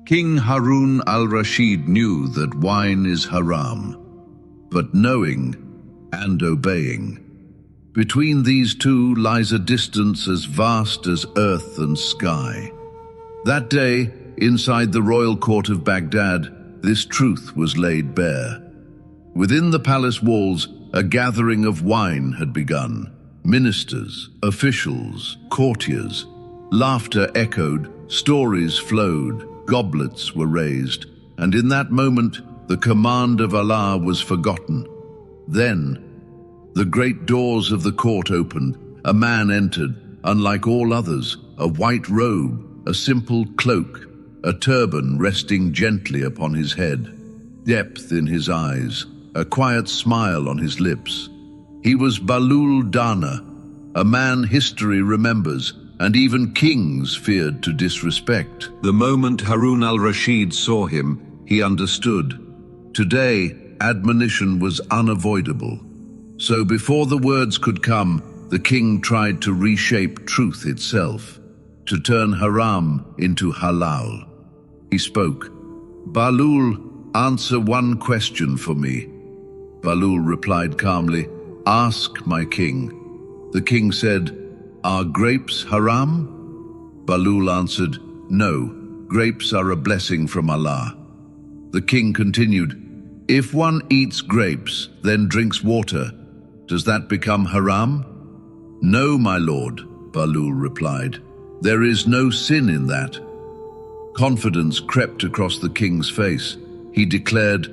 King Harun al-Rashid knew that wine is haram, but knowing and obeying, between these two lies a distance as vast as earth and sky. That day, inside the royal court of Baghdad, this truth was laid bare. Within the palace walls, a gathering of wine had begun. Ministers, officials, courtiers. Laughter echoed, stories flowed, goblets were raised, and in that moment, the command of Allah was forgotten. Then, the great doors of the court opened. A man entered, unlike all others, a white robe, a simple cloak, a turban resting gently upon his head, depth in his eyes, a quiet smile on his lips. He was Bahlul Dana, a man history remembers, and even kings feared to disrespect. The moment Harun al-Rashid saw him, he understood. Today, admonition was unavoidable. So before the words could come, the king tried to reshape truth itself, to turn haram into halal. He spoke, "Bahlul, answer one question for me." Bahlul replied calmly, "Ask, my king." The king said, "Are grapes haram?" Bahlul answered, "No, grapes are a blessing from Allah." The king continued, "If one eats grapes, then drinks water, does that become haram?" "No, my lord," Bahlul replied. "There is no sin in that." Confidence crept across the king's face. He declared,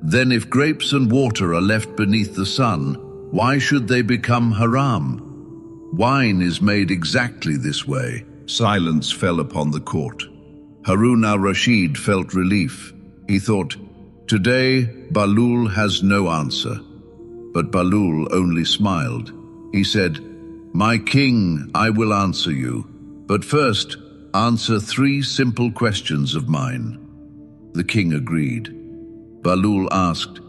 "Then if grapes and water are left beneath the sun, why should they become haram? Wine is made exactly this way." Silence fell upon the court. Harun al-Rashid felt relief. He thought, "Today, Bahlul has no answer." But Bahlul only smiled. He said, "My king, I will answer you. But first, answer 3 simple questions of mine." The king agreed. Bahlul asked,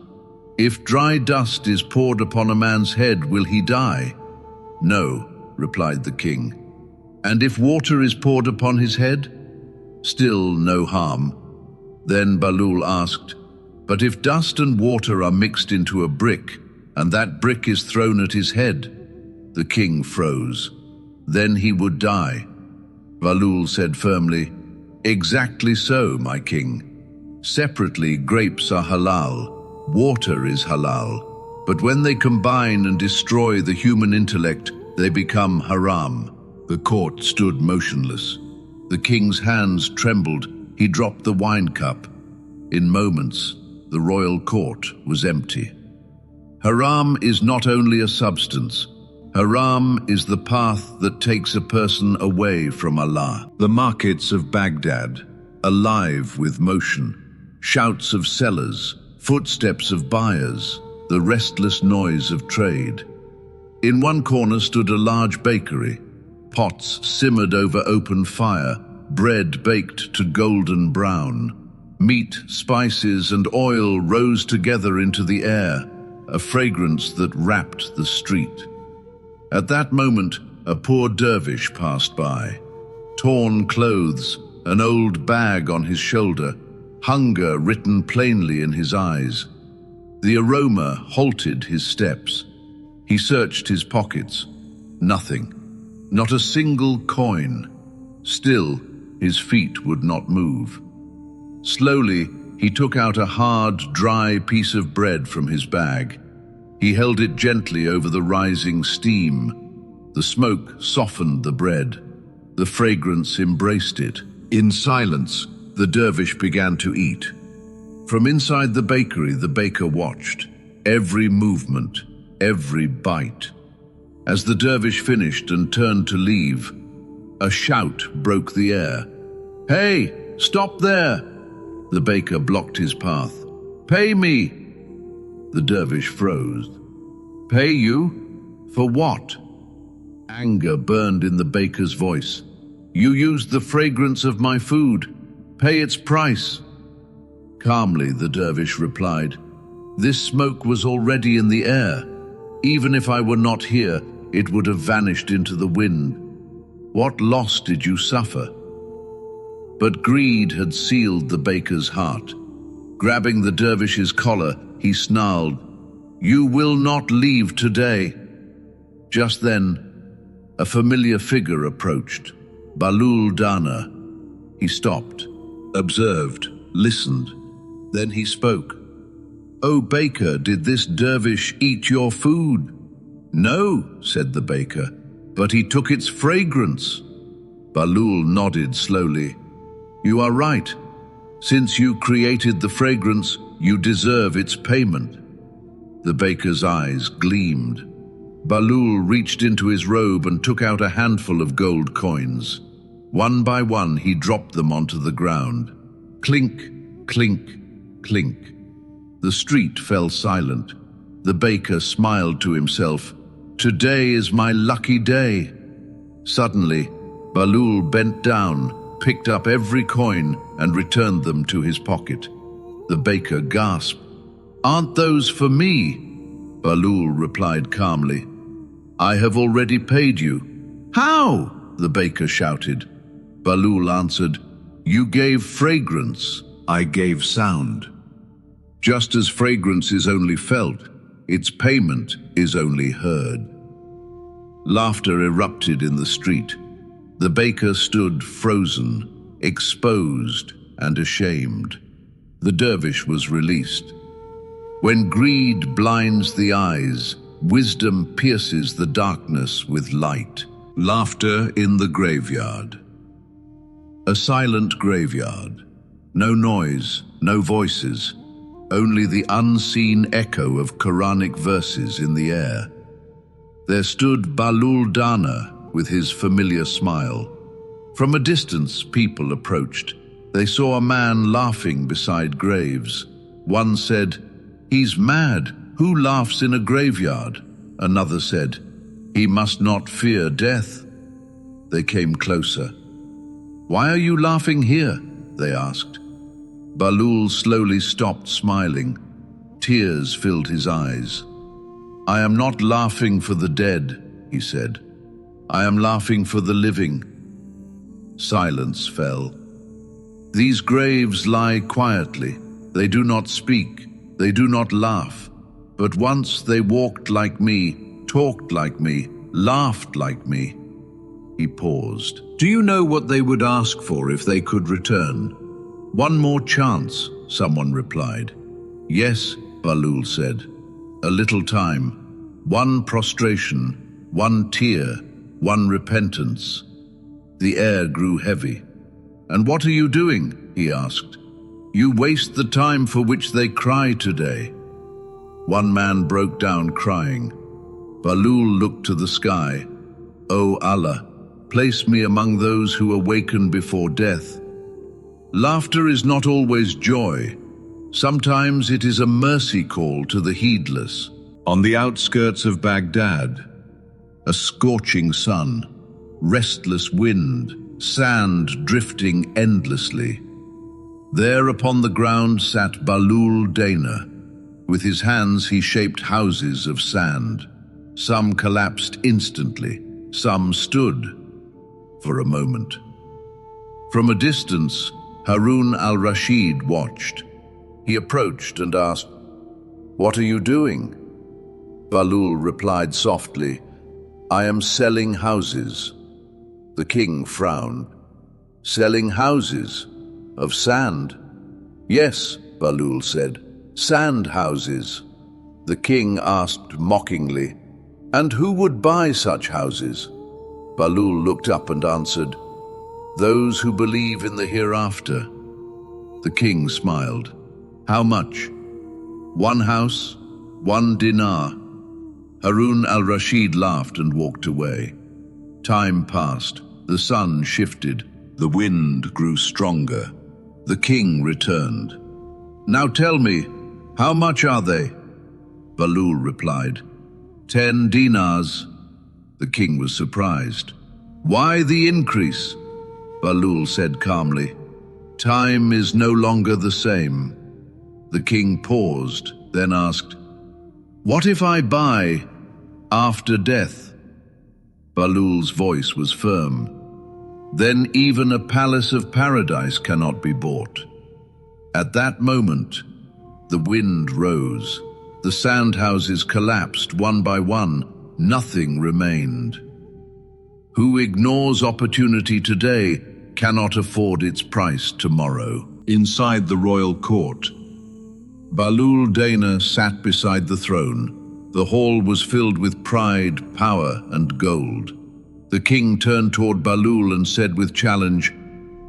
"If dry dust is poured upon a man's head, will he die?" "No," replied the king. "And if water is poured upon his head?" "Still no harm." Then Bahlul asked, "But if dust and water are mixed into a brick, and that brick is thrown at his head?" The king froze. "Then he would die." Bahlul said firmly, "Exactly so, my king. Separately, grapes are halal, water is halal, but when they combine and destroy the human intellect, they become haram." The court stood motionless. The king's hands trembled. He dropped the wine cup. In moments, the royal court was empty. Haram is not only a substance. Haram is the path that takes a person away from Allah. The markets of Baghdad, alive with motion, shouts of sellers, footsteps of buyers, the restless noise of trade. In one corner stood a large bakery. Pots simmered over open fire, bread baked to golden brown. Meat, spices, and oil rose together into the air, a fragrance that wrapped the street. At that moment, a poor dervish passed by. Torn clothes, an old bag on his shoulder, hunger written plainly in his eyes. The aroma halted his steps. He searched his pockets. Nothing. Not a single coin. Still, his feet would not move. Slowly, he took out a hard, dry piece of bread from his bag. He held it gently over the rising steam. The smoke softened the bread. The fragrance embraced it. In silence, the dervish began to eat. From inside the bakery, the baker watched. Every movement, every bite. As the dervish finished and turned to leave, a shout broke the air. "Hey, stop there!" The baker blocked his path. "Pay me!" The dervish froze. "Pay you? For what?" Anger burned in the baker's voice. "You used the fragrance of my food. Pay its price." Calmly, the dervish replied, "This smoke was already in the air. Even if I were not here, it would have vanished into the wind. What loss did you suffer?" But greed had sealed the baker's heart. Grabbing the dervish's collar, he snarled, "You will not leave today." Just then, a familiar figure approached, Bahlul Dana. He stopped, observed, listened. Then he spoke. "O baker, did this dervish eat your food?" "No," said the baker, "but he took its fragrance." Bahlul nodded slowly. "You are right. Since you created the fragrance, you deserve its payment." The baker's eyes gleamed. Bahlul reached into his robe and took out a handful of gold coins. One by one, he dropped them onto the ground. Clink, clink, clink. The street fell silent. The baker smiled to himself. "Today is my lucky day." Suddenly, Bahlul bent down, picked up every coin, and returned them to his pocket. The baker gasped. "Aren't those for me?" Bahlul replied calmly. "I have already paid you." "How?" the baker shouted. Bahlul answered, "You gave fragrance, I gave sound. Just as fragrance is only felt, its payment is only heard." Laughter erupted in the street. The baker stood frozen, exposed and ashamed. The dervish was released. When greed blinds the eyes, wisdom pierces the darkness with light. Laughter in the graveyard. A silent graveyard. No noise, no voices, only the unseen echo of Quranic verses in the air. There stood Bahlul Dana with his familiar smile. From a distance, people approached. They saw a man laughing beside graves. One said, "He's mad. Who laughs in a graveyard?" Another said, "He must not fear death." They came closer. "Why are you laughing here?" they asked. Bahlul slowly stopped smiling. Tears filled his eyes. "I am not laughing for the dead," he said. "I am laughing for the living." Silence fell. These graves lie quietly. They do not speak. They do not laugh. But once they walked like me, talked like me, laughed like me. He paused. "Do you know what they would ask for if they could return?" "One more chance," someone replied. "Yes," Bahlul said. "A little time. One prostration, one tear, one repentance." The air grew heavy. "And what are you doing?" he asked. "You waste the time for which they cry today." One man broke down crying. Bahlul looked to the sky. "O Allah, place me among those who awaken before death." Laughter is not always joy. Sometimes it is a mercy call to the heedless. On the outskirts of Baghdad, a scorching sun, restless wind, sand drifting endlessly. There upon the ground sat Bahlul Dana. With his hands he shaped houses of sand. Some collapsed instantly, some stood for a moment. From a distance, Harun al-Rashid watched. He approached and asked, "What are you doing?" Bahlul replied softly, "I am selling houses." The king frowned. "Selling houses? Of sand?" "Yes," Bahlul said, "sand houses." The king asked mockingly, "And who would buy such houses?" Bahlul looked up and answered, "Those who believe in the hereafter." The king smiled. "How much?" "One house, 1 dinar." Harun al-Rashid laughed and walked away. Time passed. The sun shifted. The wind grew stronger. The king returned. "Now tell me, how much are they?" Bahlul replied, 10 dinars. The king was surprised. "Why the increase?" Bahlul said calmly, "Time is no longer the same." The king paused, then asked, "What if I buy after death?" Bahlul's voice was firm. then even a palace of paradise cannot be bought. At that moment, the wind rose. The sandhouses collapsed one by one. Nothing remained. Who ignores opportunity today cannot afford its price tomorrow. Inside the royal court, Bahlul Dana sat beside the throne. The hall was filled with pride, power, and gold. The king turned toward Bahlul and said with challenge,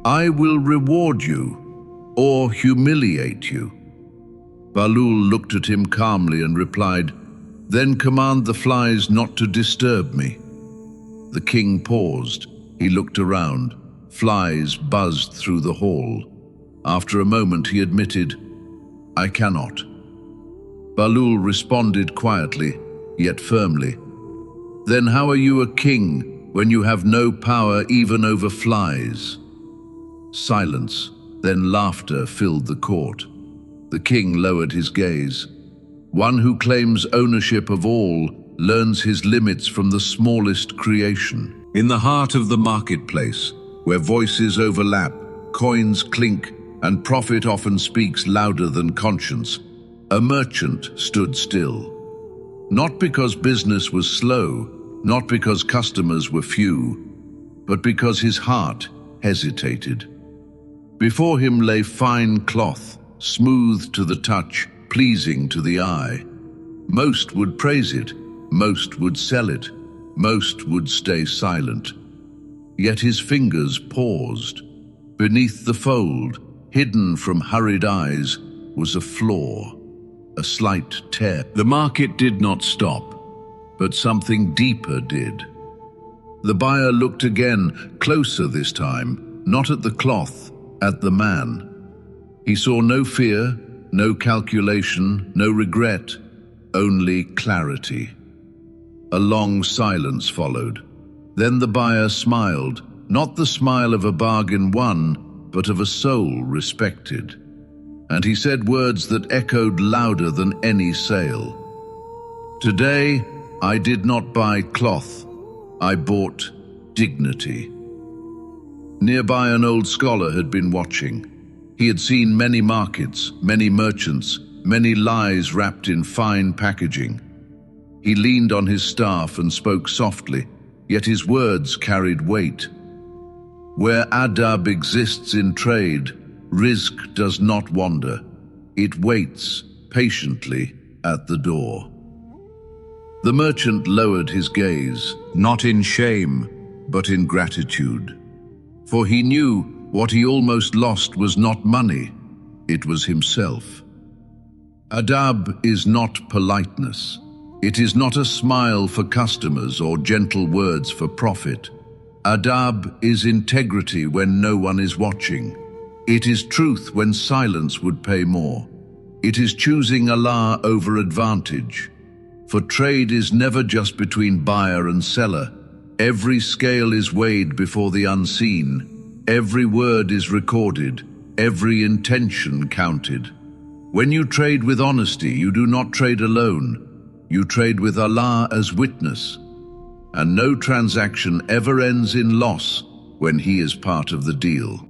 "I will reward you or humiliate you." Bahlul looked at him calmly and replied, "Then command the flies not to disturb me." The king paused. He looked around. Flies buzzed through the hall. After a moment he admitted, "I cannot." Bahlul responded quietly, yet firmly, "Then how are you a king when you have no power even over flies?" Silence, then laughter filled the court. The king lowered his gaze. One who claims ownership of all learns his limits from the smallest creation. In the heart of the marketplace, where voices overlap, coins clink, and profit often speaks louder than conscience, a merchant stood still. Not because business was slow, not because customers were few, but because his heart hesitated. Before him lay fine cloth, smooth to the touch, pleasing to the eye. Most would praise it, most would sell it, most would stay silent. Yet his fingers paused. Beneath the fold, hidden from hurried eyes, was a flaw, a slight tear. The market did not stop, but something deeper did. The buyer looked again, closer this time, not at the cloth, at the man. He saw no fear, no calculation, no regret, only clarity. A long silence followed. Then the buyer smiled, not the smile of a bargain won, but of a soul respected. And he said words that echoed louder than any sale. "Today, I did not buy cloth, I bought dignity." Nearby, an old scholar had been watching. He had seen many markets, many merchants, many lies wrapped in fine packaging. He leaned on his staff and spoke softly, yet his words carried weight. Where Adab exists in trade, Rizq does not wander. It waits patiently at the door. The merchant lowered his gaze, not in shame, but in gratitude. For he knew what he almost lost was not money, it was himself. Adab is not politeness. It is not a smile for customers or gentle words for profit. Adab is integrity when no one is watching. It is truth when silence would pay more. It is choosing Allah over advantage. For trade is never just between buyer and seller. Every scale is weighed before the unseen. Every word is recorded. Every intention counted. When you trade with honesty, you do not trade alone. You trade with Allah as witness. And no transaction ever ends in loss when He is part of the deal.